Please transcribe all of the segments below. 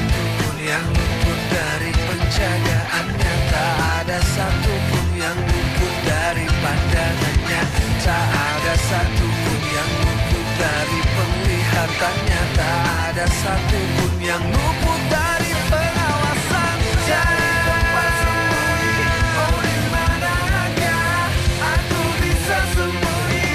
satu pun yang luput dari penjagaannya, tak ada satu pun yang luput dari pandangannya, tak ada satu pun yang luput dari penglihatannya, tak ada satu pun yang luput dari pengawasannya. Oh, di manakah aku bisa sembunyi?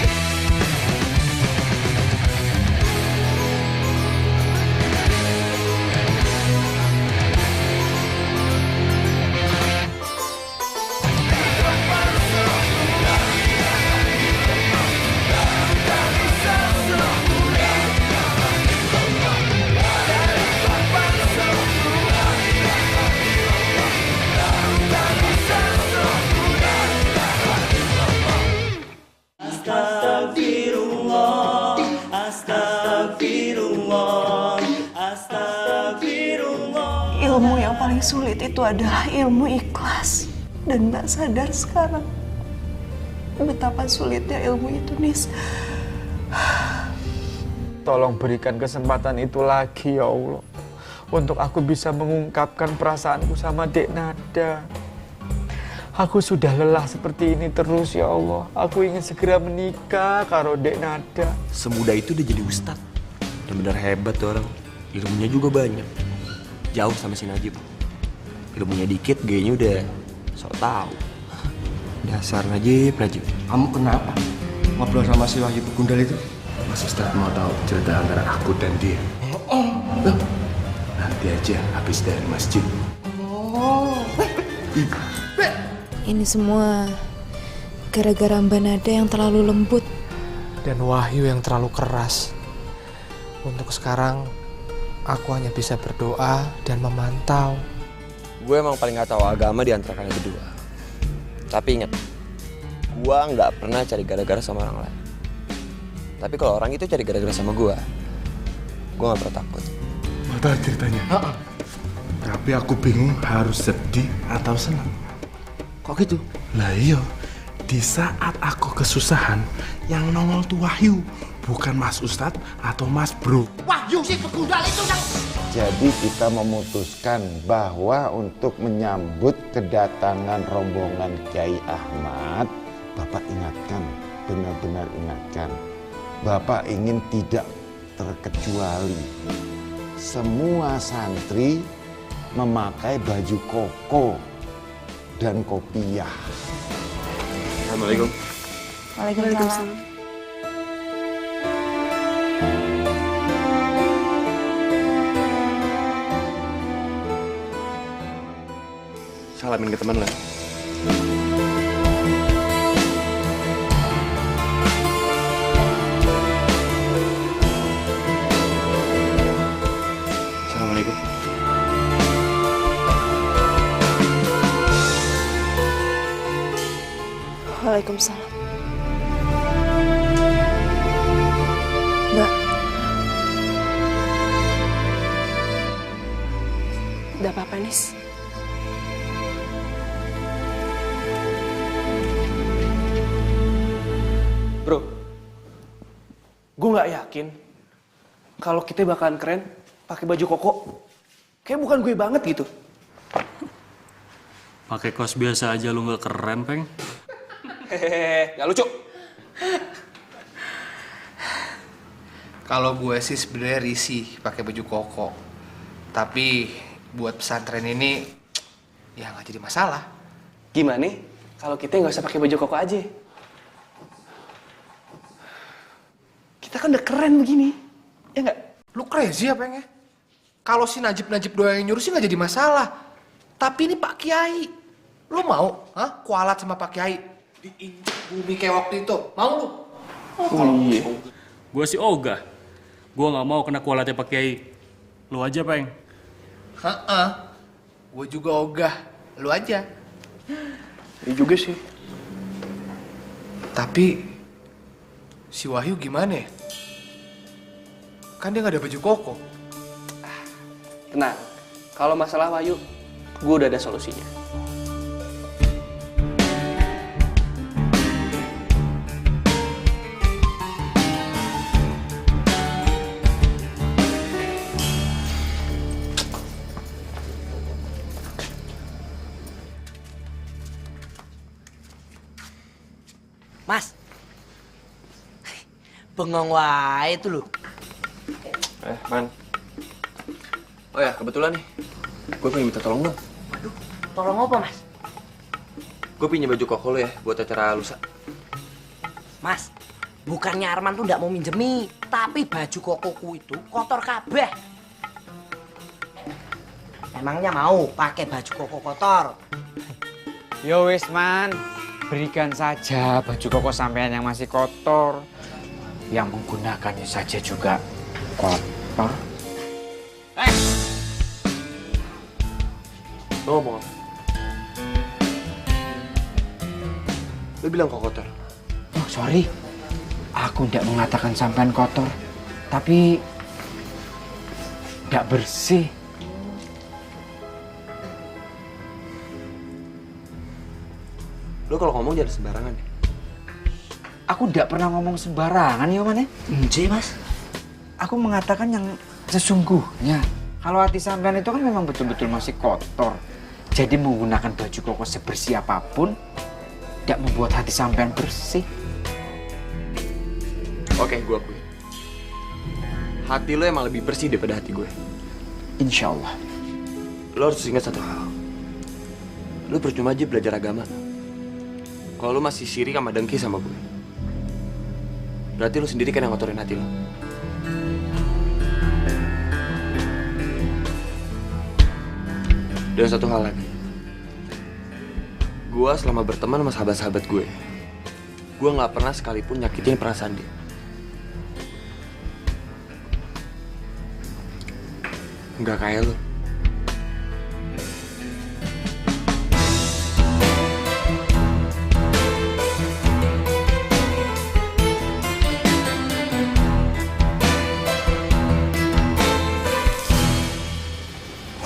Astagfirullah, astagfirullah, astagfirullah. Ilmu yang paling sulit itu adalah ilmu ikhlas. Dan Mbak sadar sekarang betapa sulitnya ilmu itu, Nis. Tolong berikan kesempatan itu lagi ya Allah, untuk aku bisa mengungkapkan perasaanku sama Dek Nada. Aku sudah lelah seperti ini terus ya Allah. Aku ingin segera menikah karo Dek Nada. Semudah itu dia jadi ustad. Bener-bener hebat tuh orang. Ilmunya juga banyak. Jauh sama si Najib. Ilmunya dikit, gayanya udah sok tahu. Dasar Najib. Kamu kenapa ngobrol sama si Wahyu Begundal itu? Mas Ustadz mau tahu cerita antara aku dan dia. Loh, nanti aja habis dari masjid. Ini semua gara-gara Mbak Nada yang terlalu lembut. Dan Wahyu yang terlalu keras. Untuk sekarang, aku hanya bisa berdoa dan memantau. Gue emang paling gak tahu agama di antara kalian berdua. Tapi ingat, gue gak pernah cari gara-gara sama orang lain. Tapi kalau orang itu cari gara-gara sama gue gak pernah takut. Mau tahu ceritanya? Tapi aku bingung harus sedih atau senang. Kok gitu? Lah iya, di saat aku kesusahan, yang nongol tuh Wahyu, bukan Mas Ustadz atau Mas Bro. Wahyu si Begundal itu yang... Jadi kita memutuskan bahwa untuk menyambut kedatangan rombongan Kiai Ahmad, Bapak ingatkan, benar-benar ingatkan, Bapak ingin tidak terkecuali semua santri memakai baju koko dan kopiah. Assalamualaikum. Waalaikumsalam. Salamin ke teman lah. Assalamualaikum. Waalaikumsalam. Mbak. Udah apa-apa, Nis? Bro, gue nggak yakin kalau kita bakalan keren pakai baju koko. Kayak bukan gue banget gitu. Pakai kaos biasa aja lu nggak keren, Peng. Hehehe, nggak lucu. Kalau gue sih sebenarnya risih pakai baju koko. Tapi buat pesantren ini ya nggak jadi masalah. Gimana kalau kita nggak usah pakai baju koko aja? Kita kan udah keren begini, ya nggak? Lu crazy apa ya? Kalau si Najib doang yang nyuruh sih nggak jadi masalah. Tapi ini Pak Kiai. Lu mau? Kualat sama Pak Kiai? Diinjek bumi kayak waktu itu. Mau lu? Iya. Gue sih ogah. Gue nggak mau kena kualatnya Pak Kiai. Lu aja, Peng. Gue juga ogah. Lu aja. Iya juga sih. Tapi si Wahyu gimana ya? Kan dia nggak ada baju koko. Tenang, kalau masalah Wahyu, gue udah ada solusinya. Mas. Bengong wae itu loh. Man. Oh ya, kebetulan nih. Gue pengen minta tolong dong. Waduh, tolong apa, Mas? Gue pinjem baju koko lo ya buat acara lusa. Mas, bukannya Arman tuh nggak mau minjemi, tapi baju kokoku itu kotor kabeh. Emangnya mau pakai baju koko kotor? Yo wis man, berikan saja baju koko sampean yang masih kotor. Yang menggunakannya saja juga kotor. Lo ngomong apa? Lo bilang kok kotor? Oh sorry, aku tidak mengatakan sampean kotor, tapi tidak bersih. Lo kalau ngomong jangan sembarangan ya. Aku tidak pernah ngomong sembarangan ya man ya. Enggak mas. Aku mengatakan yang sesungguhnya. Kalau hati sampean itu kan memang betul-betul masih kotor. Jadi menggunakan baju koko sebersih apapun tidak membuat hati sampean bersih. Oke, gue akui. Hati lo emang lebih bersih daripada hati gue. Insya Allah. Lo harus ingat satu hal. Lo percuma aja belajar agama. Kalau lo masih sirik sama dengki sama gue, berarti lo sendiri kan yang ngotorin hati lo. Dan satu hal lagi. Gue selama berteman sama sahabat-sahabat gue nggak pernah sekalipun nyakitin perasaan dia. Nggak kayak lo.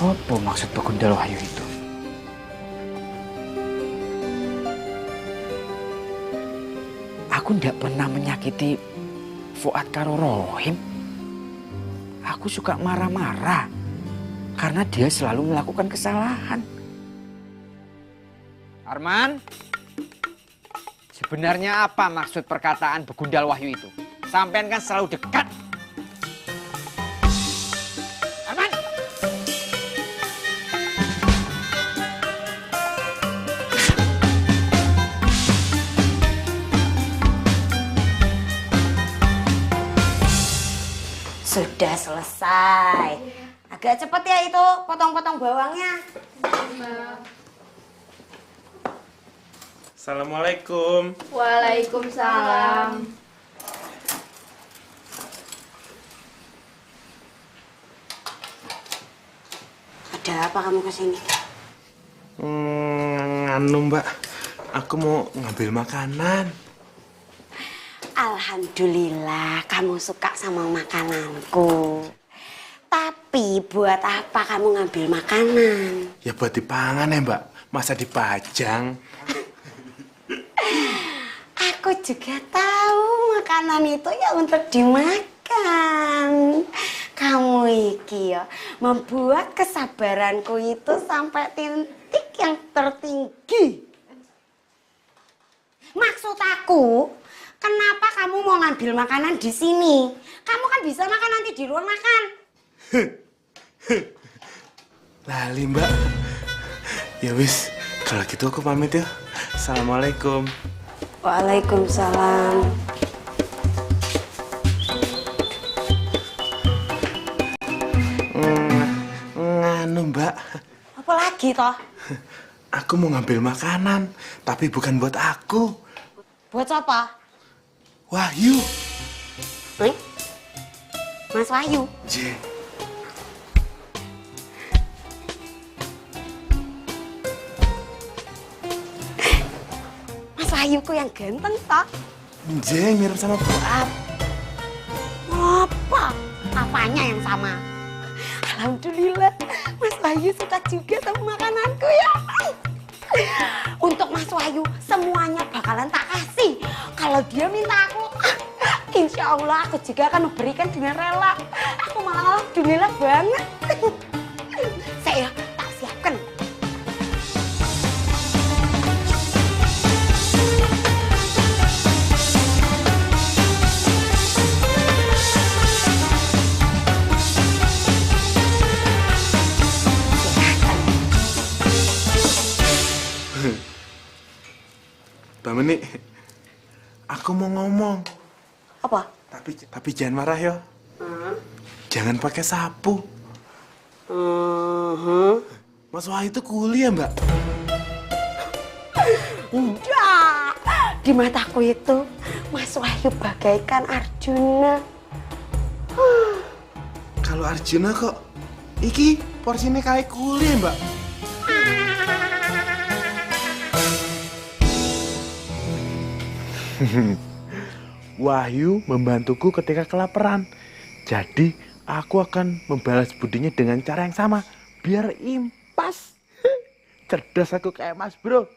Apa maksud Begundal Wahyu itu? Aku tidak pernah menyakiti Fuad karo Rohim. Aku suka marah-marah karena dia selalu melakukan kesalahan. Arman, sebenarnya apa maksud perkataan Begundal Wahyu itu? Sampean kan selalu dekat. Sudah selesai. Agak cepet ya itu potong-potong bawangnya. Assalamualaikum. Waalaikumsalam. Ada apa kamu kesini? Nganu mbak, aku mau ngambil makanan. Alhamdulillah kamu suka sama makananku. Tapi buat apa kamu ngambil makanan? Ya buat dipangan ya mbak, masa dipajang? Aku juga tahu makanan itu ya untuk dimakan. Kamu iki ya membuat kesabaranku itu sampai titik yang tertinggi. Maksud aku, kenapa kamu mau ngambil makanan di sini? Kamu kan bisa makan nanti di ruang makan. Lali mbak. Ya wis, kalau gitu aku pamit ya. Assalamualaikum. Waalaikumsalam. Nganu mbak. Apa lagi toh? Aku mau ngambil makanan, tapi bukan buat aku. Buat siapa? Wahyu. Mas Wahyu. J. Mas Wahyuku yang ganteng toh? J mirip sama Fuad. Apa? Apanya yang sama? Alhamdulillah, Mas Wahyu suka juga sama makananku ya. Untuk Mas Wahyu semuanya bakalan tak kasih. Kalau dia minta aku, insya Allah aku juga akan memberikan dengan rela. Aku malah alhamdulillah banget. Saya tak siapkan. Menik, aku mau ngomong. Apa? Tapi jangan marah ya. Jangan pakai sapu. Mas Wahyu itu kuliah, Mbak. Enggak. Di mataku itu Mas Wahyu bagaikan Arjuna. Kalau Arjuna kok iki porsinya kayak kuliah, Mbak. Wahyu membantuku ketika kelaparan. Jadi aku akan membalas budinya dengan cara yang sama. Biar impas. Cerdas aku kayak Mas Bro.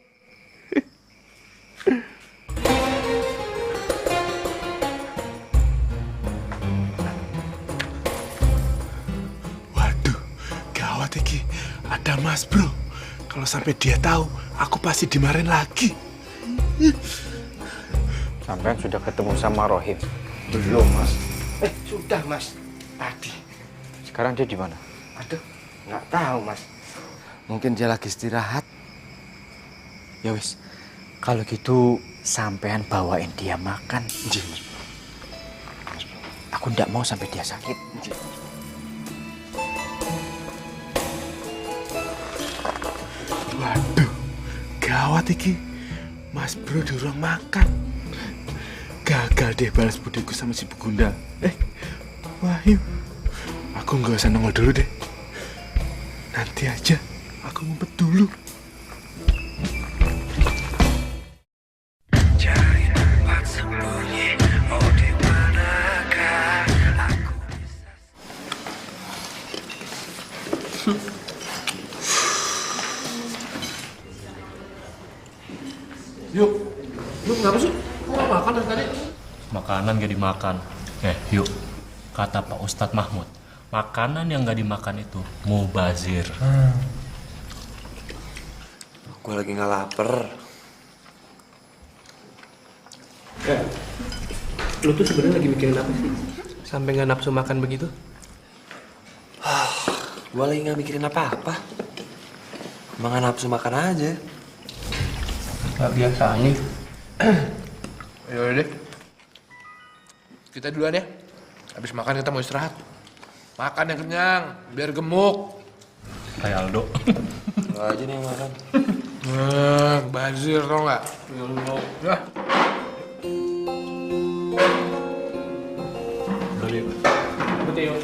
Waduh, gawat iki. Ada Mas Bro. Kalau sampai dia tahu, aku pasti dimarahin lagi. Sampean sudah ketemu sama Rohim? Belum, Mas. Sudah, Mas. Tadi. Sekarang dia di mana? Aduh, nggak tahu, Mas. Mungkin dia lagi istirahat. Ya wis, kalau gitu sampean bawain dia makan. Aku ndak mau sampai dia sakit. Waduh, gawat iki. Mas Bro di ruang makan. Gagal deh balas budiku sama si Begundal. Wahyu, aku nggak usah nongol dulu deh. Nanti aja, aku ngumpet dulu. Cari tempat sembunyi, oh di manakah aku bisa. Yuk, kenapa sih? Kok nggak makan dari tadi? Makanan gak dimakan. Yuk, kata Pak Ustadz Mahmud, makanan yang gak dimakan itu mubazir. Gue lagi nggak lapar. Lu tuh sebenarnya lagi mikirin apa sih? Sampai nggak nafsu makan begitu? Gue lagi nggak mikirin apa-apa. Emang nggak nafsu makan aja. Gak biasanya. Yaudah deh. Kita duluan ya. Habis makan kita mau istirahat. Makan yang kenyang, biar gemuk. Kayak Aldo. Lo aja nih yang makan. Bazir tau nggak? Ya. Udah yuk. Betul yuk.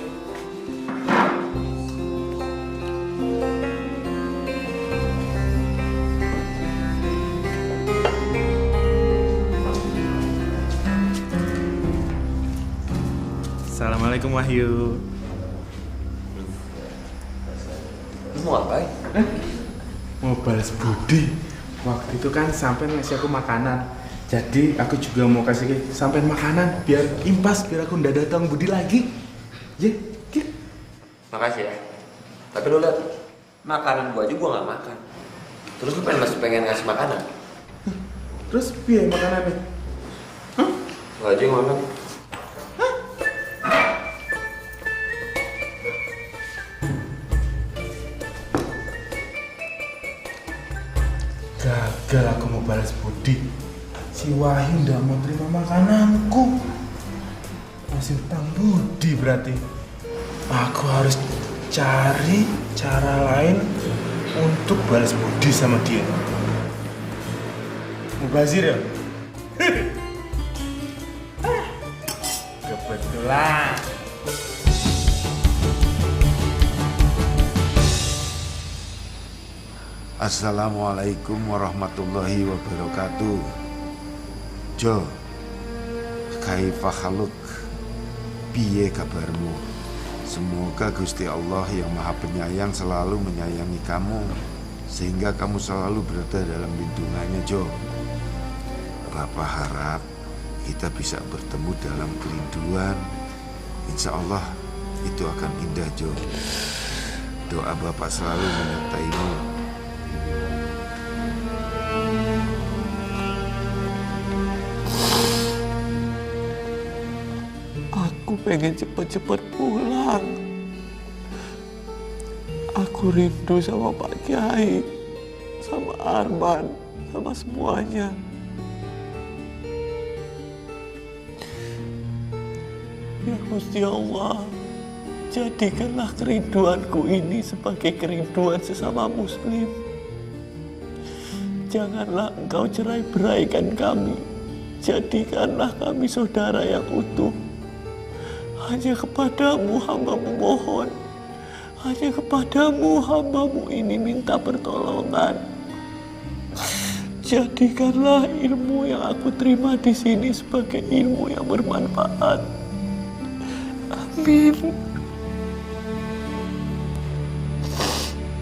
Assalamualaikum Wahyu. Lu mau ngapain? Mau balas budi. Waktu itu kan sampai ngasih aku makanan. Jadi aku juga mau kasih sampai makanan biar impas, biar aku ndak datang budi lagi. Ya, Makasih ya. Tapi lu lihat, makanan gua aja gua nggak makan. Terus lu masih pengen ngasih makanan? Terus biar makanannya. Lu aja yang makan. Gagal aku mau balas budi. Si Wahyu ndak mau terima makananku. Masih utang budi berarti. Aku harus cari cara lain untuk balas budi sama dia. Mubazir ya? Kebetulan. Assalamualaikum warahmatullahi wabarakatuh. Jo, kaifa haluk? Piye kabarmu? Semoga Gusti Allah yang Maha Penyayang selalu menyayangi kamu, sehingga kamu selalu berada dalam lindungannya, Jo. Bapak harap kita bisa bertemu dalam kerinduan. Insya Allah itu akan indah, Jo. Doa Bapak selalu menyertaimu. Aku pengen cepet-cepet pulang. Aku rindu sama Pak Kiai, sama Arman, sama semuanya. Ya Gusti Allah, jadikanlah kerinduanku ini sebagai kerinduan sesama muslim. Janganlah Engkau cerai-beraikan kami. Jadikanlah kami saudara yang utuh. Hanya kepadamu hamba memohon. Hanya kepadamu hamba-Mu ini minta pertolongan. Jadikanlah ilmu yang aku terima di sini sebagai ilmu yang bermanfaat. Amin.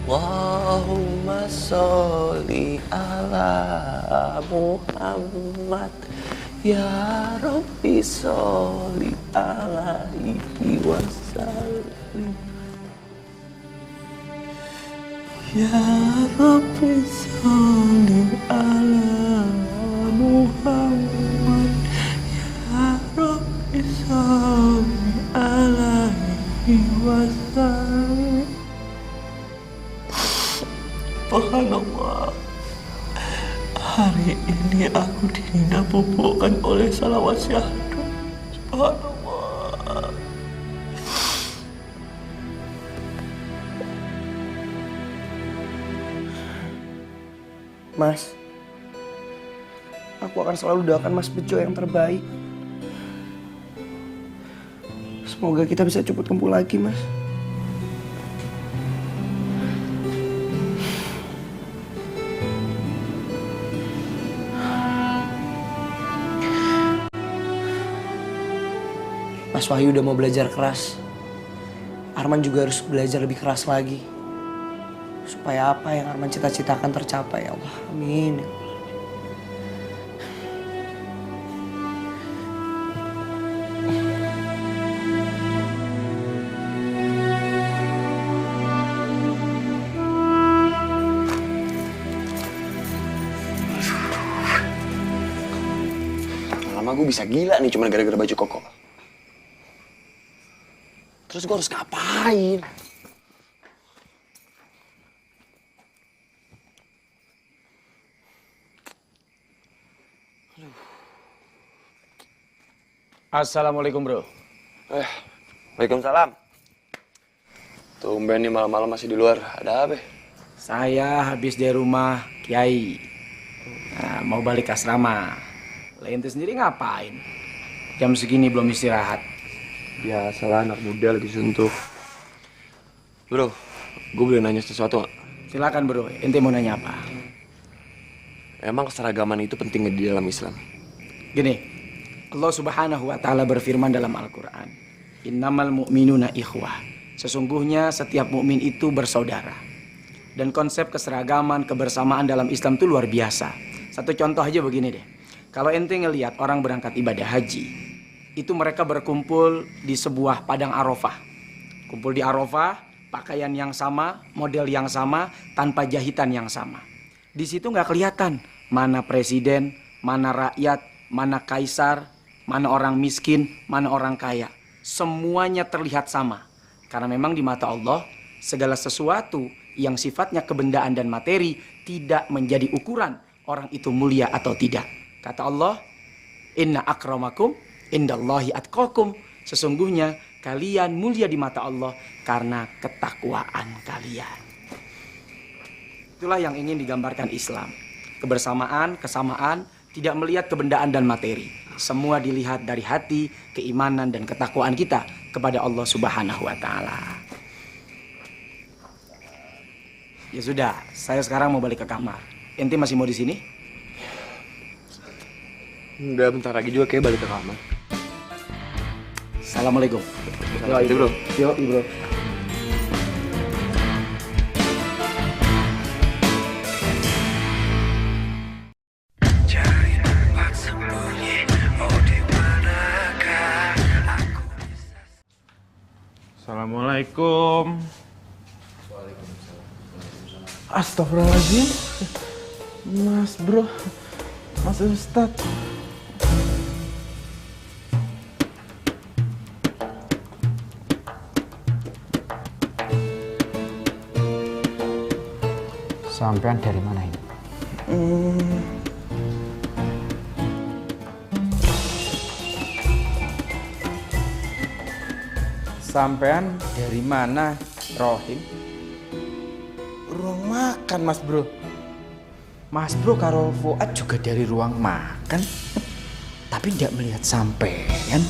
Allahumma sholli ala Muhammad. Ya Rabbi sholli alaihi wasallim. Ya Rabbi sholli ala Muhammad. Ya Rabbi sholli alaihi wasallam. Subhanallah, hari ini aku dihina bobokan oleh salawat syahdu. Subhanallah. Mas, aku akan selalu doakan Mas Bejo yang terbaik. Semoga kita bisa cepat kumpul lagi, Mas. Mas Wahyu udah mau belajar keras. Arman juga harus belajar lebih keras lagi. Supaya apa yang Arman cita-citakan tercapai, ya Allah. Amin. Lama gue bisa gila nih cuma gara-gara baju koko. Terus gue harus ngapain? Assalamualaikum bro. Waalaikumsalam. Tumben nih malam-malam masih di luar. Ada apa? Saya habis dari rumah Kiai. Nah, mau balik ke asrama. Ente sendiri ngapain? Jam segini belum istirahat. Biasalah anak muda lagi suntuk. Bro, gue boleh nanya sesuatu gak? Silakan bro, ente mau nanya apa? Emang keseragaman itu penting di dalam Islam? Gini, Allah Subhanahu wa Ta'ala berfirman dalam Al-Quran, Innamal mu'minuna ikhwah. Sesungguhnya setiap mukmin itu bersaudara. Dan konsep keseragaman, kebersamaan dalam Islam itu luar biasa. Satu contoh aja begini deh. Kalau ente ngelihat orang berangkat ibadah haji, itu mereka berkumpul di sebuah padang Arafah. Kumpul di Arafah, pakaian yang sama, model yang sama, tanpa jahitan yang sama. Di situ nggak kelihatan mana presiden, mana rakyat, mana kaisar, mana orang miskin, mana orang kaya. Semuanya terlihat sama. Karena memang di mata Allah, segala sesuatu yang sifatnya kebendaan dan materi tidak menjadi ukuran orang itu mulia atau tidak. Kata Allah, Inna akramakum indallahi atqakum. Sesungguhnya kalian mulia di mata Allah karena ketakwaan kalian. Itulah yang ingin digambarkan Islam. Kebersamaan, kesamaan, tidak melihat kebendaan dan materi. Semua dilihat dari hati, keimanan dan ketakwaan kita kepada Allah Subhanahu wa Ta'ala. Ya sudah, saya sekarang mau balik ke kamar. Ente masih mau di sini? Udah bentar lagi juga kayak balik ke kamar. Assalamualaikum. Itu bro. Yo, bro. Cari tempat sembunyi, oh di manakah aku bisa. Assalamualaikum. Astagfirullahaladzim. Mas bro, Mas Ustadz. Sampean dari mana ini? Sampean dari mana, Rohim? Ruang makan, Mas Bro. Mas Bro karo Fuad juga dari ruang makan, tapi tidak melihat sampean.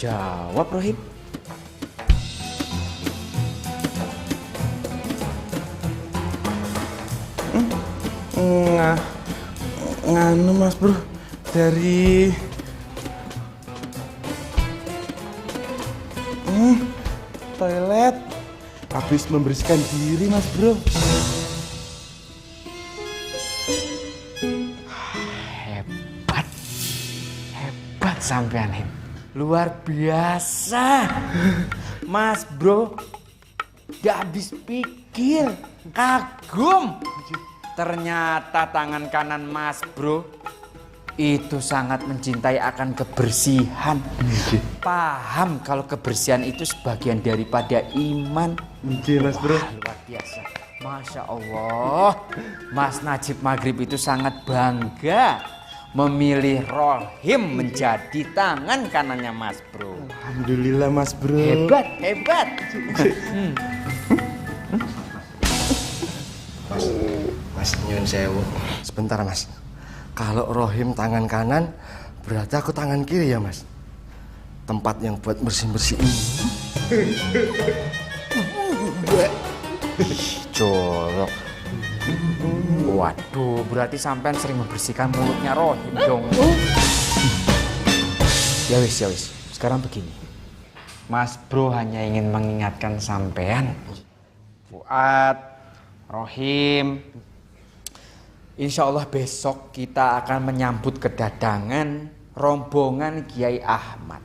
Jawab, Rohim. Nganu, Mas Bro, dari toilet. Habis membersihkan diri, Mas Bro. Hebat sampean, Him. Luar biasa. Mas Bro, gak habis pikir, kagum. Ternyata tangan kanan Mas Bro itu sangat mencintai akan kebersihan. Paham kalau kebersihan itu sebagian daripada iman. Mas Bro. Wah, luar biasa. Masya Allah. Mas Najib Maghrib itu sangat bangga memilih Rohim menjadi tangan kanannya Mas Bro. Alhamdulillah, Mas Bro. Hebat, hebat. Mas, nyun sewu. Sebentar, Mas. Kalau Rohim tangan kanan, berarti aku tangan kiri ya, Mas? Tempat yang buat bersih-bersih ini. Jorok. Waduh, berarti sampean sering membersihkan mulutnya Rohim dong. Ya wis. Sekarang begini. Mas Bro hanya ingin mengingatkan sampean, Fuad, Rohim, insya Allah besok kita akan menyambut kedatangan rombongan Kiai Ahmad.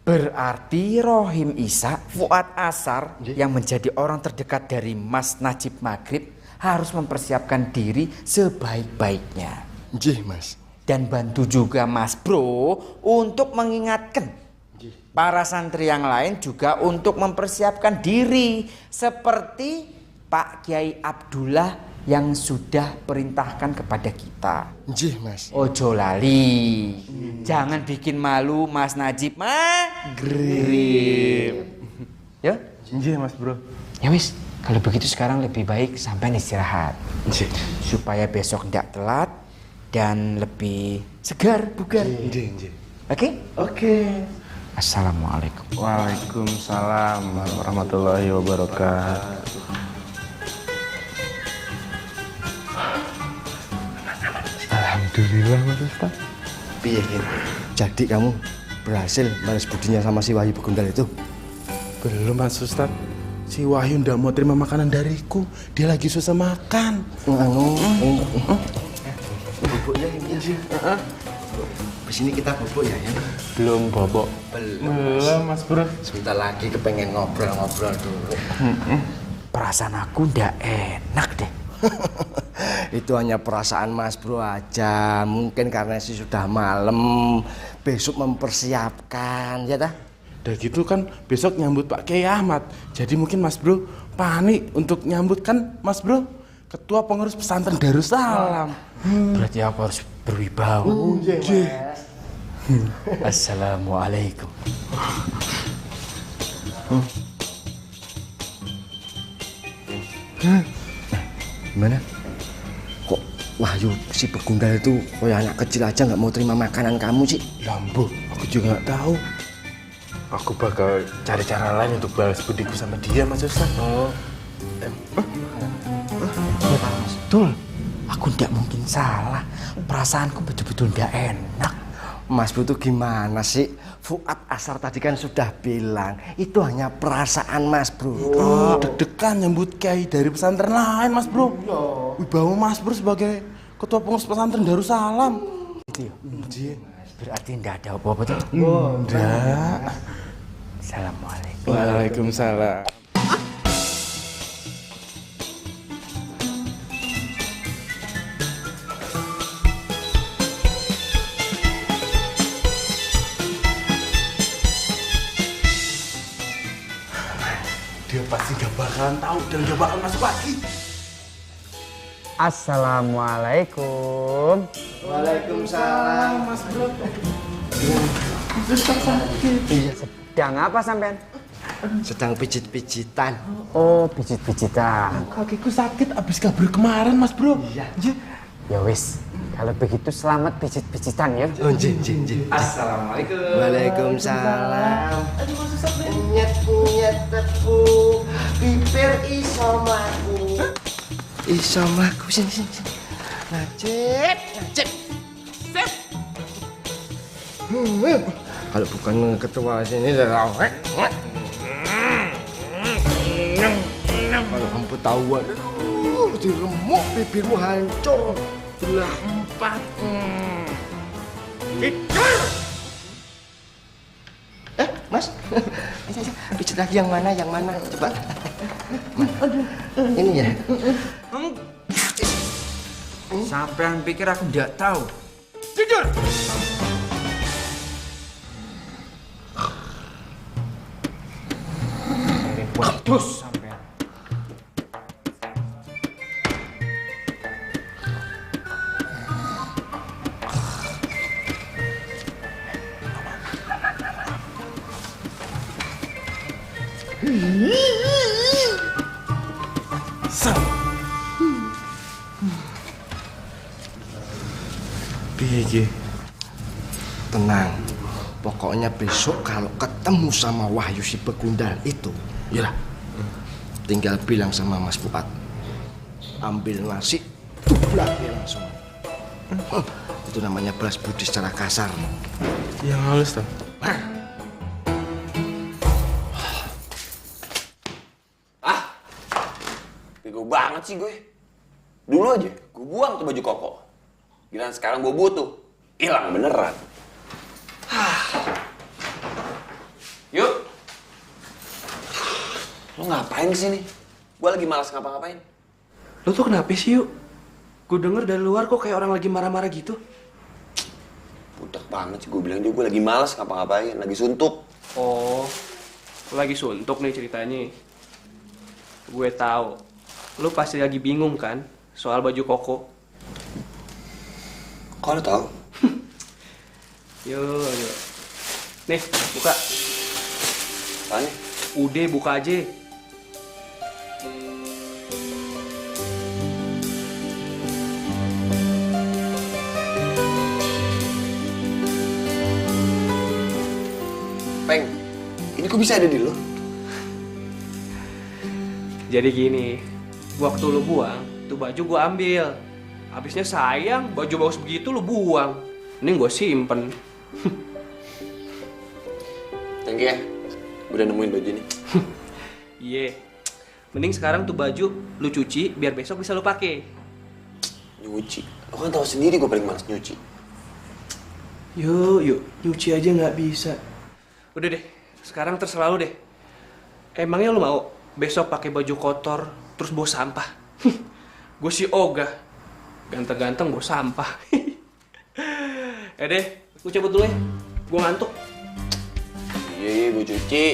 Berarti Rohim Isa, Fuad Asar yang menjadi orang terdekat dari Mas Najib Maghrib harus mempersiapkan diri sebaik-baiknya. Nggih, Mas. Dan bantu juga Mas Bro untuk mengingatkan para santri yang lain juga untuk mempersiapkan diri seperti Pak Kiai Abdullah yang sudah perintahkan kepada kita. Nggih, Mas. Ojo lali. Jangan bikin malu Mas Najib Maghrib. Ya? Nggih, Mas Bro. Ya wis, kalau begitu sekarang lebih baik sampai istirahat. Nggih. Supaya besok tidak telat dan lebih segar, bugar. Nggih. Oke? Oke. Assalamualaikum. Waalaikumsalam warahmatullahi wabarakatuh. Alhamdulillah, Mas Ustaz. Piye, Kin? Jadi kamu berhasil balas budinya sama si Wahyu Begundal itu? Belum, Mas Ustaz. Si Wahyu ndak mau terima makanan dariku. Dia lagi susah makan. Bubuk ya, ini. Di sini kita bubuk ya. Belum bobok. Belum, Mas Bro. Sebentar lagi kepengen ngobrol-ngobrol dulu. Perasaan aku ndak enak deh. Itu hanya perasaan Mas Bro aja. Mungkin karena sih sudah malam, besok mempersiapkan, ya dah. Udah gitu kan besok nyambut Pak Kiai Ahmad. Jadi mungkin Mas Bro panik untuk nyambut kan, Mas Bro? Ketua pengurus pesantren Darussalam. Berarti aku harus berwibawa. Assalamualaikum. Gimana? Kok Wahyu si Begundal itu kayak anak kecil aja nggak mau terima makanan kamu sih? Lambo, aku juga nggak tahu. Aku bakal cari cara lain untuk balas budiku sama dia, Mas Ustaz. Betul, aku tidak mungkin salah. Perasaanku betul-betul tidak enak. Mas Bro itu gimana sih? Fuad Asar tadi kan sudah bilang itu hanya perasaan Mas Bro. Deg-degan nyambut Kiai dari pesantren lain, Mas Bro. Wibawa Mas Bro sebagai ketua pengurus pesantren Darussalam. Itu ya? Berarti tidak ada apa-apa tuh? Enggak. Assalamualaikum. Waalaikumsalam. Dia pasti gak bakalan tahu dan gak bakalan masuk lagi. Assalamualaikum. Waalaikumsalam, Mas Bro. Iya, sedang apa sampean? Sedang pijit-pijitan. Oh, pijit-pijitan. Kakiku sakit abis kabur kemarin, Mas Bro. Iya. Ya wis, kalau begitu selamat pijit-pijitan ya. Oh, jin. Assalamualaikum. Waalaikumsalam. Aduh, masuk sampai. Nyet tepu, bibir iso mlaku. Iso mlaku sini. Najib. Sip. Kalau bukan ketua sini rawek. Kalau kamu tahuan, diremuk bibirmu hancur. Belah 4. Tidur. Mas, pijit lagi yang mana? Coba. Ini ya. Sampean pikir aku tidak tahu? Tidur. Terus sampean. Piye? Tenang. Pokoknya besok kalau ketemu sama Wahyu si Begundal itu, ya tinggal bilang sama Mas Fuad. Ambil nasi, tublaki langsung. Itu namanya balas budi secara kasar. Yang halus toh. Bego banget sih gue. Dulu aja gue buang tuh baju koko. Giliran sekarang gue butuh. Hilang beneran. Yuk. Lo ngapain kesini? Gue lagi malas ngapa-ngapain. Lo tuh kenapa sih, Yuk? Gue denger dari luar kok kayak orang lagi marah-marah gitu. Budak banget sih, gue bilang juga gue lagi malas ngapa-ngapain, lagi suntuk. Oh, lo lagi suntuk nih ceritanya. Gue tahu. Lo pasti lagi bingung kan soal baju koko. Kok lo tahu? Yuk. Nih, buka. Apaan? Udah, buka aja. Peng, ini kok bisa ada di lo? Jadi gini, waktu lo buang, tuh baju gue ambil. Habisnya sayang, baju bagus begitu lo buang. Ini gue simpen. Thank you ya, udah nemuin baju ini. Iya, mending sekarang tuh baju lu cuci biar besok bisa lu pakai. Nyuci, lo kan tahu sendiri gue paling malas nyuci. Yuk, nyuci aja nggak bisa. Udah deh, sekarang terserah lu deh. Emangnya lu mau besok pakai baju kotor terus bawa sampah? Gue sih ogah, ganteng-ganteng bawa sampah. Deh, gue cabut dulu ya. Gue ngantuk. Iya, gue cuci.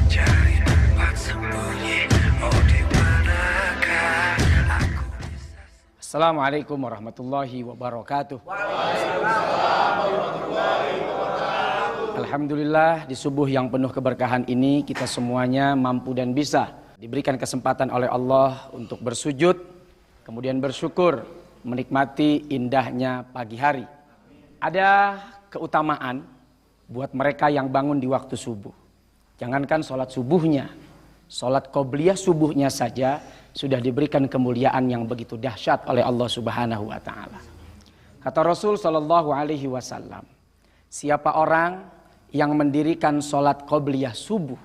Cari tempat sembunyi, oh di manakah aku bisa. Assalamualaikum warahmatullahi wabarakatuh. Alhamdulillah, di subuh yang penuh keberkahan ini kita semuanya mampu dan bisa diberikan kesempatan oleh Allah untuk bersujud, kemudian bersyukur, menikmati indahnya pagi hari. Ada keutamaan buat mereka yang bangun di waktu subuh. Jangankan sholat subuhnya, sholat qobliyah subuhnya saja sudah diberikan kemuliaan yang begitu dahsyat oleh Allah Subhanahu wa Ta'ala. Kata Rasul Shallallahu Alaihi Wasallam, siapa orang yang mendirikan sholat qobliyah subuh,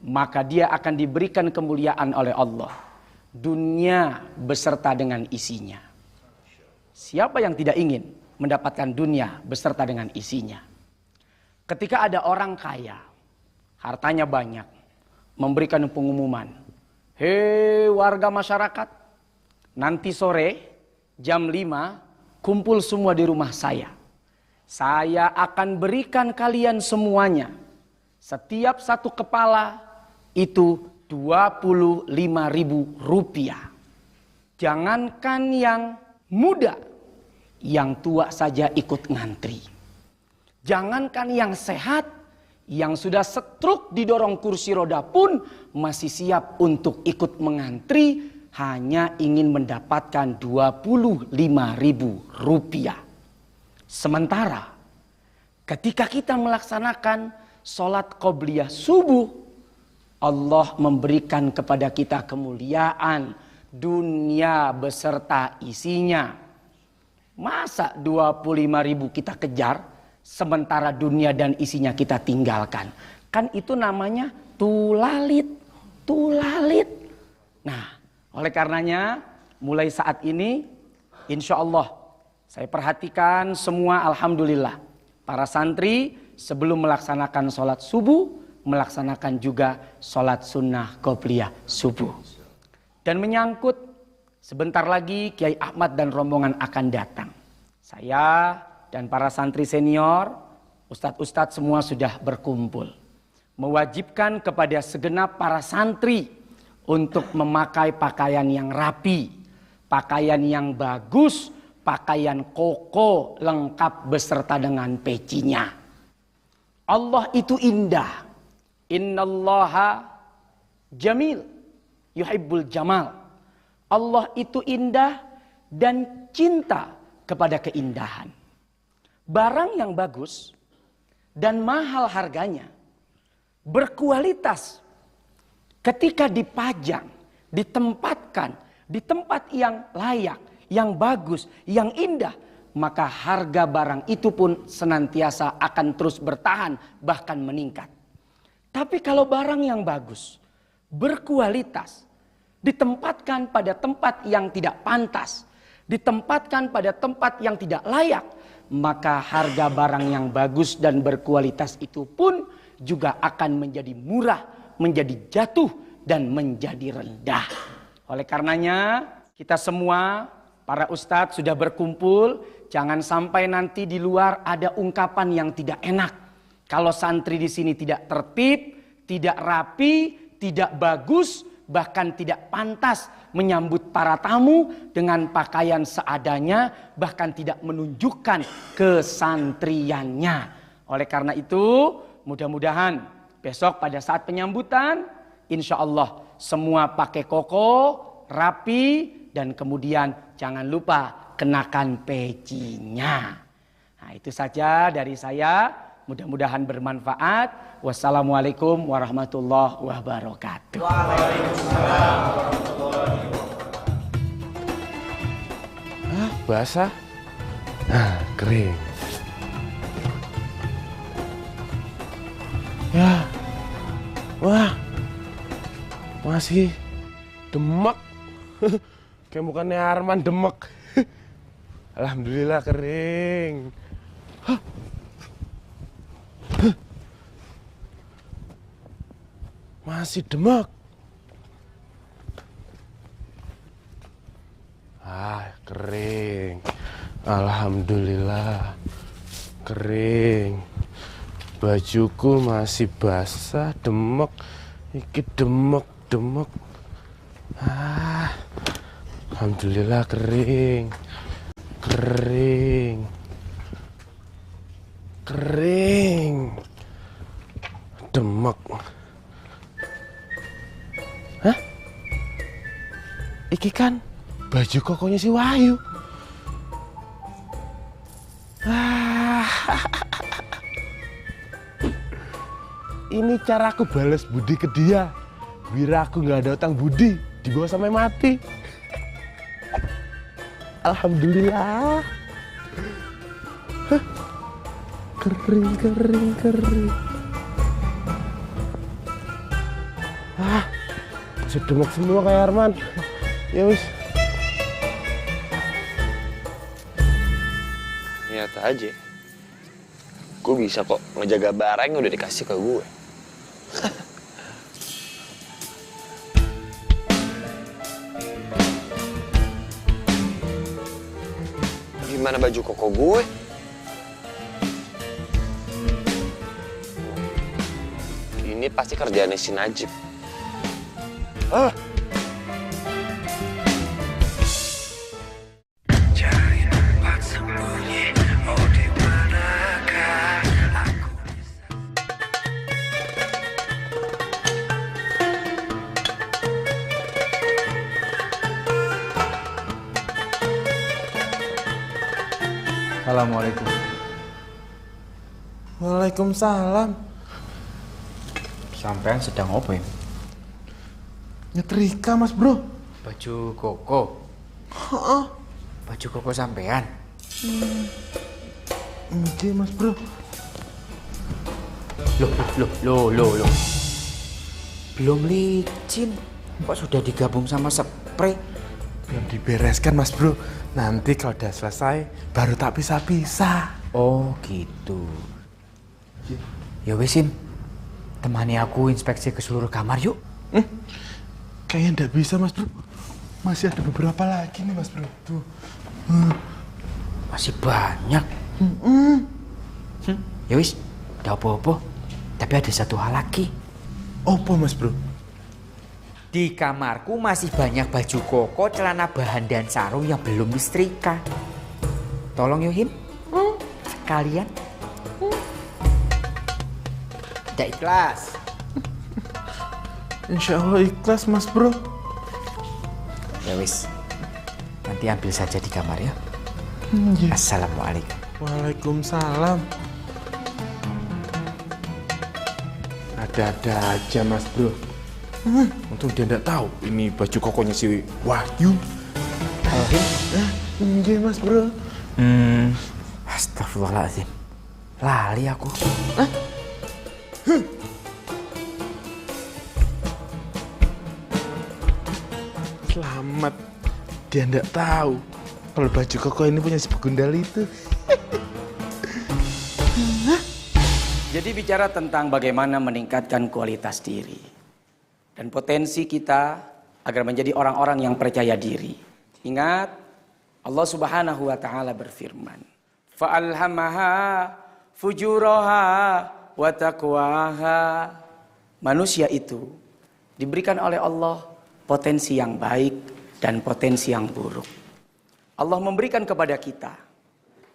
maka dia akan diberikan kemuliaan oleh Allah, dunia beserta dengan isinya. Siapa yang tidak ingin mendapatkan dunia beserta dengan isinya? Ketika ada orang kaya, hartanya banyak, memberikan pengumuman, hei warga masyarakat, nanti sore jam 5 kumpul semua di rumah saya. Saya akan berikan kalian semuanya, setiap satu kepala itu 25.000 rupiah. Jangankan yang muda, yang tua saja ikut ngantri. Jangankan yang sehat, yang sudah stroke didorong kursi roda pun masih siap untuk ikut mengantri hanya ingin mendapatkan Rp25.000. Sementara ketika kita melaksanakan sholat qobliyah subuh, Allah memberikan kepada kita kemuliaan dunia beserta isinya. Masa 25.000 kita kejar, sementara dunia dan isinya kita tinggalkan? Kan itu namanya tulalit. Nah, oleh karenanya mulai saat ini insya Allah saya perhatikan semua, alhamdulillah, para santri sebelum melaksanakan sholat subuh, melaksanakan juga sholat sunnah qobliyah subuh. Dan menyangkut sebentar lagi Kiai Ahmad dan rombongan akan datang. Saya dan para santri senior, ustadz-ustadz semua sudah berkumpul. Mewajibkan kepada segenap para santri untuk memakai pakaian yang rapi, pakaian yang bagus, pakaian koko lengkap beserta dengan pecinya. Allah itu indah. Innallaha jamil yuhibbul jamal. Allah itu indah dan cinta kepada keindahan. Barang yang bagus dan mahal harganya, berkualitas, ketika dipajang, ditempatkan di tempat yang layak, yang bagus, yang indah, maka harga barang itu pun senantiasa akan terus bertahan, bahkan meningkat. Tapi kalau barang yang bagus, berkualitas, ditempatkan pada tempat yang tidak pantas, ditempatkan pada tempat yang tidak layak, maka harga barang yang bagus dan berkualitas itu pun juga akan menjadi murah, menjadi jatuh, dan menjadi rendah. Oleh karenanya, kita semua, para ustadz sudah berkumpul, jangan sampai nanti di luar ada ungkapan yang tidak enak. Kalau santri di sini tidak tertib, tidak rapi, tidak bagus, bahkan tidak pantas menyambut para tamu dengan pakaian seadanya, bahkan tidak menunjukkan kesantriannya. Oleh karena itu, mudah-mudahan besok pada saat penyambutan, insya Allah semua pakai koko, rapi, dan kemudian jangan lupa kenakan pecinya. Nah, itu saja dari saya. Mudah-mudahan bermanfaat. Wassalamualaikum warahmatullahi wabarakatuh. Waalaikumsalam warahmatullahi wabarakatuh. Basah? Nah, kering. Ya. Wah. Masih demek. Kayak mukanya Arman demek. Alhamdulillah kering. Hah. Masih demek. Kering. Alhamdulillah. Kering. Bajuku masih basah, demek. Iki demek. Alhamdulillah kering. Demek. Hah? Iki kan baju kokonya si Wahyu. Ini cara aku balas budi ke dia. Biar aku nggak ada utang budi, dibawa sampai mati. Alhamdulillah. Kering. Sedemek semua kayak Arman. Ya wis. Niat aja. Gue bisa kok ngejaga barang yang udah dikasih ke gue. Gimana baju koko gue? Ini pasti kerjaannya si Najib. Cari tempat sempurna. Assalamualaikum. Waalaikumsalam. Sampean sedang apa ya? Nyetrika Mas Bro. Baju koko. Heeh. Baju koko sampean. Oke Mas Bro. Loh. Belum licin. Kok sudah digabung sama spray? Belum dibereskan Mas Bro. Nanti kalau udah selesai baru tak pisah-pisah. Oh gitu. Ya wesin, temani aku inspeksi ke seluruh kamar yuk. Kayaknya nggak bisa Mas Bro. Masih ada beberapa lagi nih Mas Bro. Tuh. Masih banyak. Ya wis, nggak apa-apa. Tapi ada satu hal lagi. Apa Mas Bro? Di kamarku masih banyak baju koko, celana bahan dan sarung yang belum disetrika. Tolong Yohim, sekalian. Tidak ikhlas. Insya Allah ikhlas Mas Bro. Ya wis, nanti ambil saja di kamar ya. Assalamualaikum. Waalaikumsalam. Ada-ada aja Mas Bro. Untung dia nggak tahu ini baju kokonya si Wahyu. Iya Mas Bro. Astagfirullahaladzim. Lali aku. Selamat. Dia nggak tahu kalau baju koko ini punya si Begundal itu. Jadi bicara tentang bagaimana meningkatkan kualitas diri dan potensi kita agar menjadi orang-orang yang percaya diri. Ingat, Allah Subhanahu wa taala berfirman, "Fa'alhamaha fujuraha wa taqwaha." Manusia itu diberikan oleh Allah potensi yang baik dan potensi yang buruk. Allah memberikan kepada kita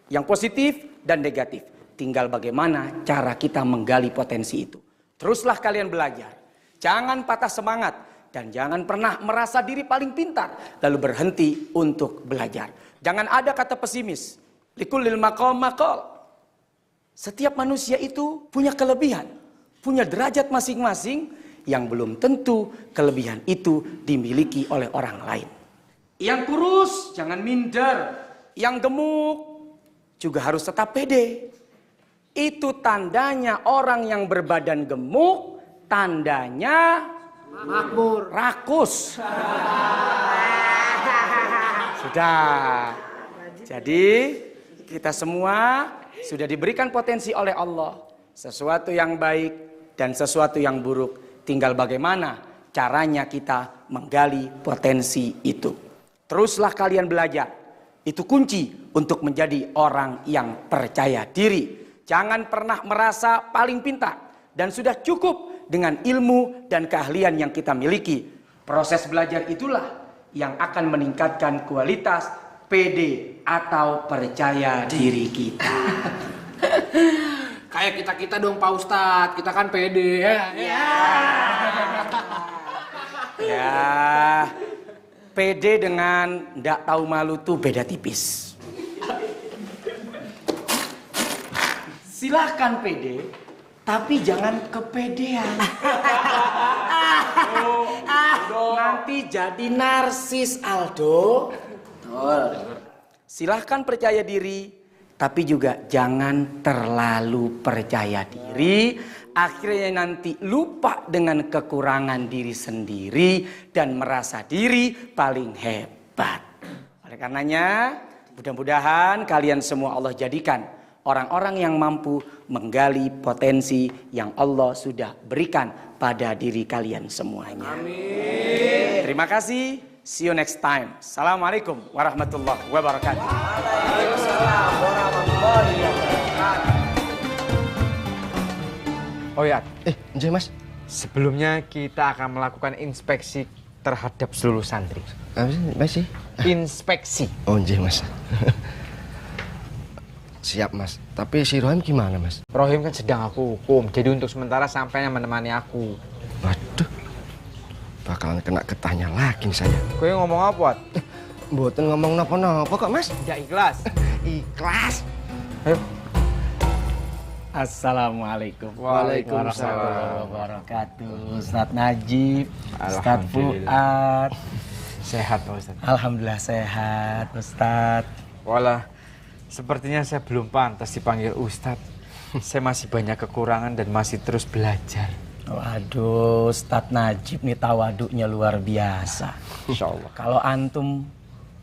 yang positif dan negatif. Tinggal bagaimana cara kita menggali potensi itu. Teruslah kalian belajar. Jangan patah semangat. Dan jangan pernah merasa diri paling pintar. Lalu berhenti untuk belajar. Jangan ada kata pesimis. Likullil maqam maqal. Setiap manusia itu punya kelebihan. Punya derajat masing-masing. Yang belum tentu kelebihan itu dimiliki oleh orang lain. Yang kurus jangan minder. Yang gemuk juga harus tetap pede. Itu tandanya orang yang berbadan gemuk, tandanya makmur, rakus. Sudah. Jadi kita semua sudah diberikan potensi oleh Allah. Sesuatu yang baik dan sesuatu yang buruk. Tinggal bagaimana caranya kita menggali potensi itu. Teruslah kalian belajar. Itu kunci untuk menjadi orang yang percaya diri. Jangan pernah merasa paling pintar dan sudah cukup dengan ilmu dan keahlian yang kita miliki. Proses belajar itulah yang akan meningkatkan kualitas PD atau percaya diri kita. Kayak kita dong Pak Ustadz, kita kan PD ya. Ya, PD dengan ndak tahu malu tuh beda tipis. Silahkan pede, tapi jangan kepedean. Nanti jadi narsis, Aldo. Betul. Silahkan percaya diri, tapi juga jangan terlalu percaya diri. Akhirnya nanti lupa dengan kekurangan diri sendiri dan merasa diri paling hebat. Oleh karenanya, mudah-mudahan kalian semua Allah jadikan orang-orang yang mampu menggali potensi yang Allah sudah berikan pada diri kalian semuanya. Amin. Terima kasih. See you next time. Assalamualaikum warahmatullahi wabarakatuh. Waalaikumsalam warahmatullahi wabarakatuh. Oh ya, Mas. Sebelumnya kita akan melakukan inspeksi terhadap seluruh santri. Masih? Inspeksi. Oh, Mas. Siap Mas, tapi si Rohim gimana Mas? Rohim kan sedang aku hukum, jadi untuk sementara sampainya menemani aku. Waduh, bakalan kena getahnya lagi nih saya. Kowe ngomong apa? Mboten ngomong napa-napa kok Mas. Tidak ikhlas. Ikhlas. Ayo. Assalamualaikum. Waalaikumsalam. Warahmatullahi wabarakatuh. Ustadz Najib, Ustadz Fuad. Sehat Pak Ustadz? Alhamdulillah sehat Ustadz. Walah, sepertinya saya belum pantas dipanggil Ustadz. Saya masih banyak kekurangan dan masih terus belajar. Waduh, Ustadz Najib nih tawaduknya luar biasa. Insya Allah. Kalau antum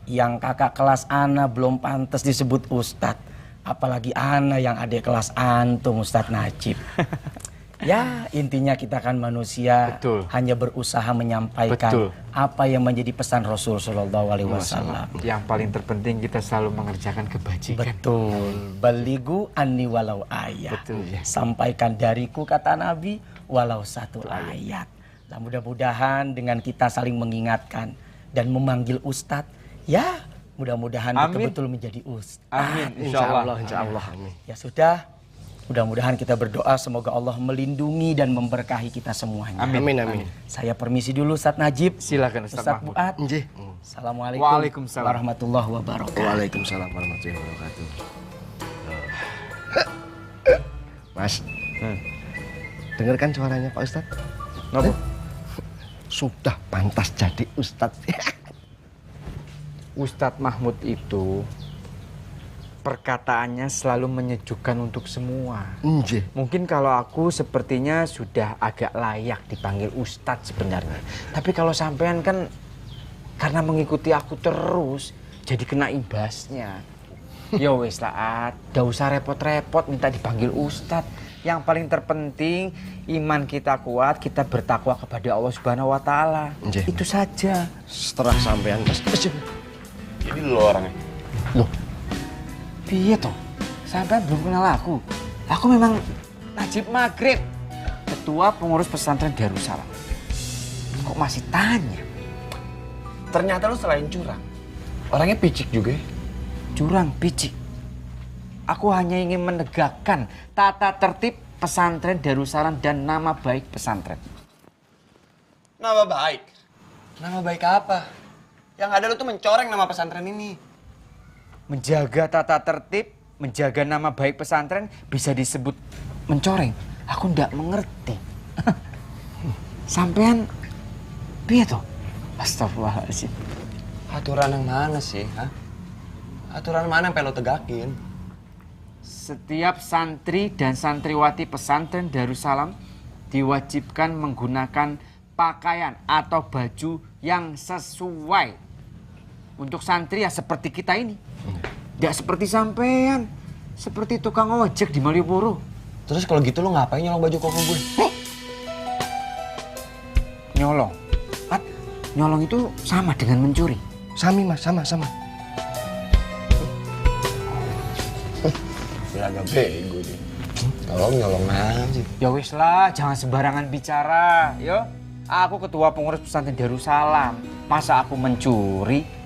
yang kakak kelas ana belum pantas disebut Ustadz, apalagi ana yang adik kelas antum Ustadz Najib. Ya, intinya kita kan manusia. Betul. Hanya berusaha menyampaikan Betul. apa yang menjadi pesan Rasul Shallallahu Alaihi Wasallam. Yang paling terpenting kita selalu mengerjakan kebajikan. Betul. Baligu anni walau ayat. Betul ya. Sampaikan dariku kata Nabi walau satu ayat. Nah, mudah-mudahan dengan kita saling mengingatkan dan memanggil Ustadz, ya mudah-mudahan betul-betul menjadi Ustadz. Amin. Insya Allah. Insya Allah. Amin. Ya sudah. Mudah-mudahan kita berdoa semoga Allah melindungi dan memberkahi kita semuanya. Amin. Amin. Saya permisi dulu Ustadz Najib. Silakan Ustadz Mahmud. Fuad. Nggih. Assalamualaikum Waalaikumsalam. warahmatullahi wabarakatuh. Waalaikumsalam warahmatullahi wabarakatuh. Mas, dengarkan suaranya Pak Ustadz. Kenapa? Sudah pantas jadi Ustadz. Ustadz Mahmud itu perkataannya selalu menyejukkan untuk semua. Nggih. Mungkin kalau aku sepertinya sudah agak layak dipanggil Ustadz sebenarnya. Tapi kalau sampean kan karena mengikuti aku terus jadi kena imbasnya. Ya wis lah, gak usah repot-repot minta dipanggil Ustadz. Yang paling terpenting iman kita kuat, kita bertakwa kepada Allah Subhanahu wa taala. Itu saja. Setelah sampean Mas. Jadi lo orangnya. Loh. Piye toh? Sampai belum kenal aku. Aku memang Najib Maghrib, ketua pengurus pesantren Darussalam. Kok masih tanya? Ternyata lu selain curang, orangnya picik juga. Curang, picik. Aku hanya ingin menegakkan tata tertib pesantren Darussalam dan nama baik pesantren. Nama baik? Nama baik apa? Yang ada lu tuh mencoreng nama pesantren ini. Menjaga tata tertib, menjaga nama baik pesantren bisa disebut mencoreng. Aku ndak mengerti. Sampean piye toh? Astagfirullahaladzim. Aturan yang mana sih? Hah? Aturan mana yang pengen lo tegakin? Setiap santri dan santriwati pesantren Darussalam diwajibkan menggunakan pakaian atau baju yang sesuai. Untuk santri ya seperti kita ini. Tidak seperti sampean. Seperti tukang ojek di Malioboro. Terus kalau gitu lo ngapain nyolong baju koko gue? Nyolong? Nyolong itu sama dengan mencuri. Sami Mas, sama. Agak bego deh. Nyolong aja. Ya wis lah, jangan sembarangan bicara, yo. Aku ketua pengurus pesantren Darussalam. Masa aku mencuri?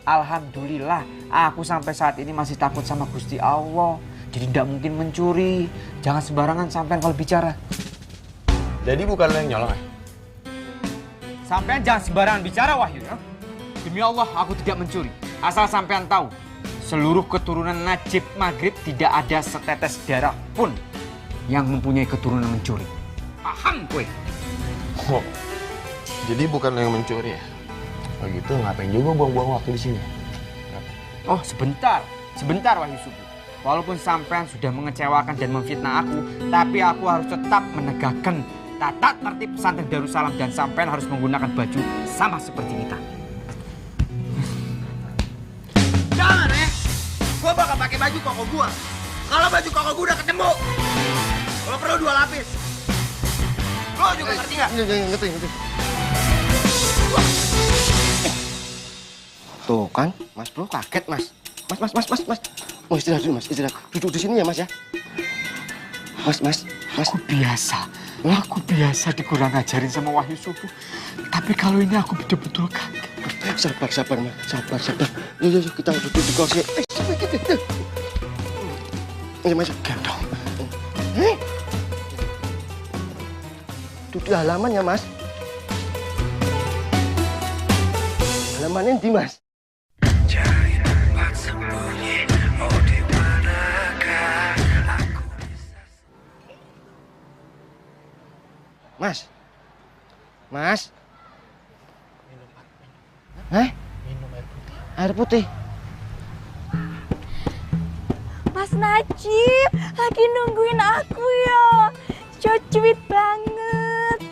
Alhamdulillah, aku sampai saat ini masih takut sama Gusti Allah. Jadi tidak mungkin mencuri. Jangan sembarangan sampean kalau bicara. Jadi bukan lo yang nyolong ya? Sampean jangan sembarangan bicara, Wahyu. Ya? Demi Allah, aku tidak mencuri. Asal sampean tahu, seluruh keturunan Najib Maghrib tidak ada setetes darah pun yang mempunyai keturunan mencuri. Paham gue? Oh, jadi bukan lo yang mencuri ya? Kalau gitu ngapain juga buang-buang waktu di sini? Oh, sebentar Wahyu Subuh. Walaupun sampean sudah mengecewakan dan memfitnah aku, tapi aku harus tetap menegakkan tata tertib pesantren Darussalam dan sampean harus menggunakan baju sama seperti kita. Jangan ya! Gua bakal pakai baju koko gua. Kalau baju koko gua udah ketemu, kalau perlu 2 lapis. Lo juga ngerti nggak? Ngerti. Tuh kan, Mas Bro kaget Mas. Mas. Mau istirahat dulu Mas, istirahat. Duduk di sini ya Mas ya. Mas. Aku biasa dikurang ajarin sama Wahyu Subuh. Tapi kalau ini aku betul-betul kaget. Sabar Mas, sabar. Yuk kita duduk di kursi. Ayo Mas, gendong. Duduk di halaman ya Mas. Halamannya di Mas. Cari tempat sembunyi, oh di manakah Mas. Mas. Hah? Minum air putih. Air putih. Mas Najib lagi nungguin aku ya. Cuit banget.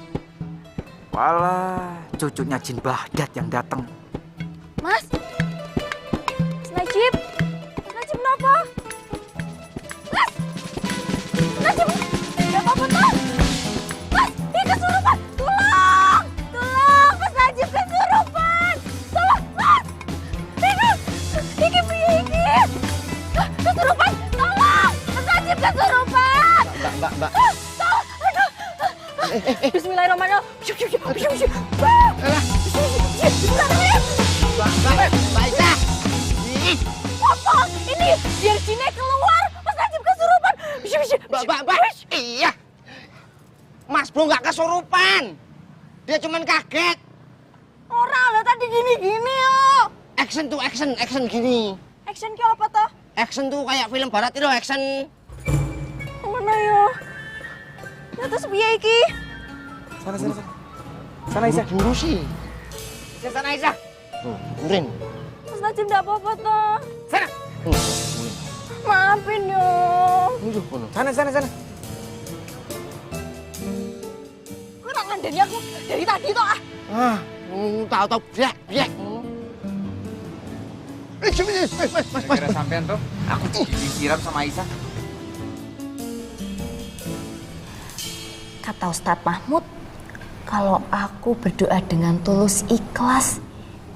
Walah, cucunya Jin Bahdat yang datang. Mas Najib kenapa? Mas Najib, gak apa-apa toh? Mas, ini kesurupan, tolong, Mas Najib kesurupan, tolong Mas, iki piye iki? Kesurupan, tolong, Mas Najib kesurupan. Mbak. Bismillahirrahmanirrahim. Mbak Isa. Apa? Ini biar jinnya keluar, Mas Najib kesurupan. Mbak. Iya. Mas Bro nggak kesurupan. Dia cuman kaget. Orang lah tadi gini yo. Action gini. Action ki apa toh? Action tuh kayak film barat itu action. Mana yo? Ya terus piye iki? Sana Isa. Buru sih. Sana Isa. Kurin. Mas Najib nggak apa-apa toh? Sana. Maafin yo. Sana. Kau nak ngandani aku dari tadi toh ah. Tahu biak. Mas. Kira sampean tuh, aku disiram sama Aisyah. Kata Ustadz Mahmud, kalau aku berdoa dengan tulus ikhlas,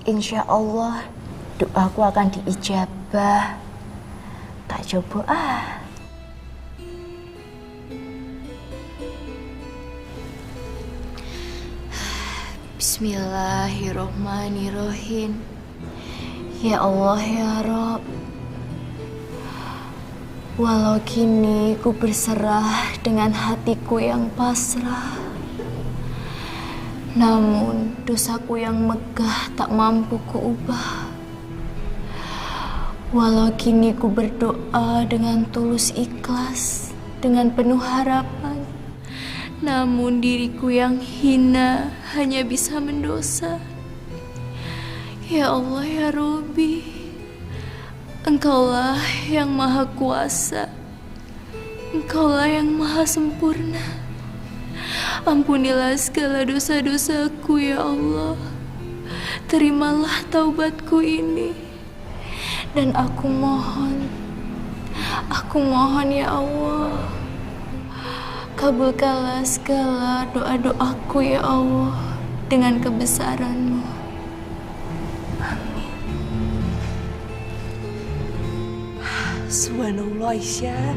insya Allah doaku akan diijabah. Tak coba Bismillahirrohmanirrohim. Ya Allah ya Rob, walau kini ku berserah dengan hatiku yang pasrah, namun dosaku yang megah tak mampu kuubah. Walau kini ku berdoa dengan tulus ikhlas, dengan penuh harapan, namun diriku yang hina hanya bisa mendosa. Ya Allah ya Robbi, Engkaulah yang maha kuasa, Engkaulah yang maha sempurna. Ampunilah segala dosa-dosaku ya Allah. Terimalah taubatku ini. Dan aku mohon ya Allah, kabulkanlah segala doa-doaku ya Allah dengan kebesaran-Mu. Subhanallah Aisyah,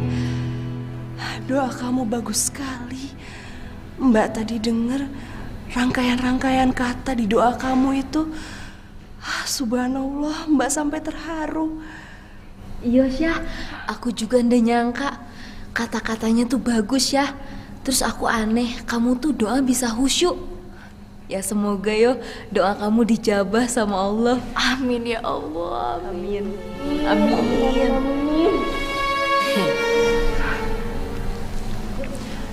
doa kamu bagus sekali. Mbak tadi dengar rangkaian-rangkaian kata di doa kamu itu. Subhanallah, Mbak sampai terharu. Iya Syah, aku juga ndak nyangka kata-katanya tuh bagus ya. Terus aku aneh, kamu tuh doa bisa khusyuk. Ya semoga yo doa kamu dijabah sama Allah. Amin ya Allah. Amin.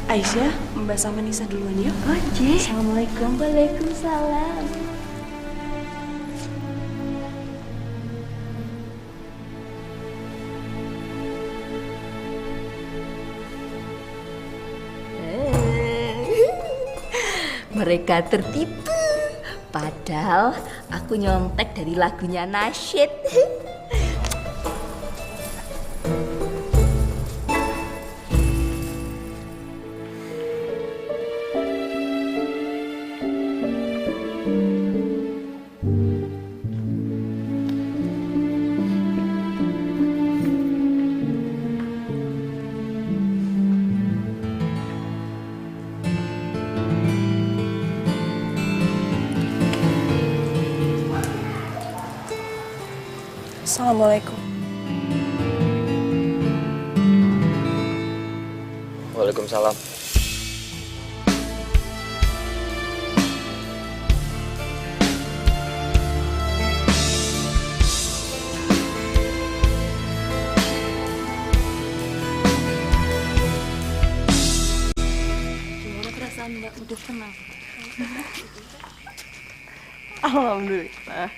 Aisyah, Mbak sama Nisa duluan ya. Oke. Assalamualaikum. Waalaikumsalam. Mereka tertipu. Padahal aku nyontek dari lagunya Nasyid. Assalamualaikum. Waalaikumsalam. Gimana perasaan Mbak? udah tenang. Alhamdulillah.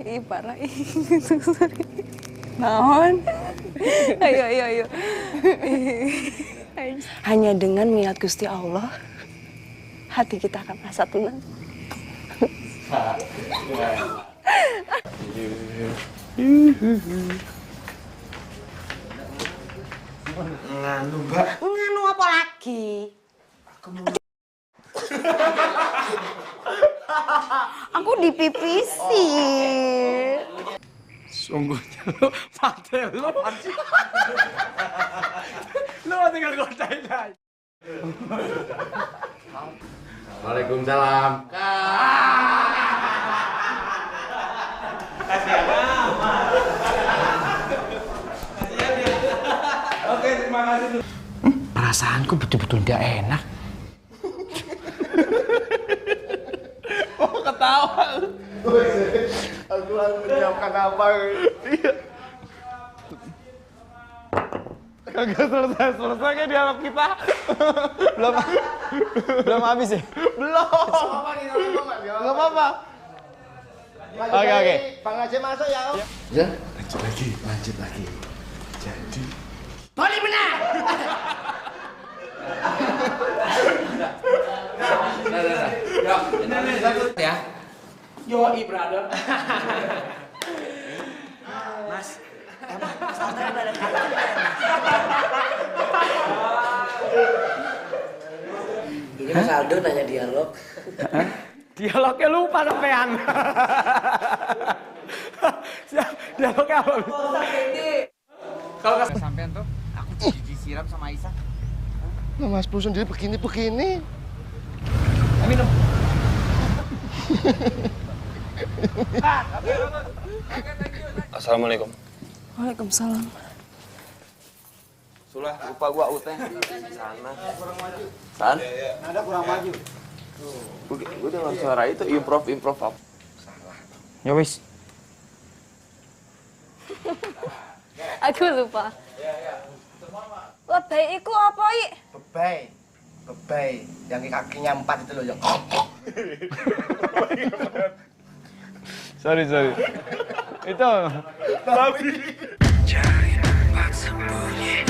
Ih, parah. Naon? Ayo. Hanya dengan mengingat Gusti Allah, hati kita akan merasa tenang. Nganu, Mbak. Nganu apa lagi? Aku dipipisi. Sungguhnya lu, patel lu. Lu tinggal godain aja. Waalaikumsalam. Oke, terima kasih. Perasaanku betul-betul tidak enak. Oh, ketawa. Aku harus menyiapkan apa? Iya. Kagak selesai kayak dialog kita. Belum habis ya? Belum. Enggak apa-apa. Oke. Bang Aceh masuk ya, Om. Ya, lanjut lagi. Jadi Boleh benar. Ya. Yoi, brother. Mas, santai balik. Ini Mas Aldo nanya dialog. Dialognya lupa sampean. Dialognya apa? Kalau nggak sampean tuh, aku jadi disiram sama Aisyah. nah Mas Bro sendiri begini. Minum. Assalamualaikum. Waalaikumsalam. Sulah, lupa gua uteh. Sana. San? Nada kurang maju. Gue dengar suara itu improv apa? Ya wis. Aku lupa. Lebay iku apa, I? Bebay. Yang kakinya 4 itu loh, yang. Sorry. Itu Cari tempat sembunyi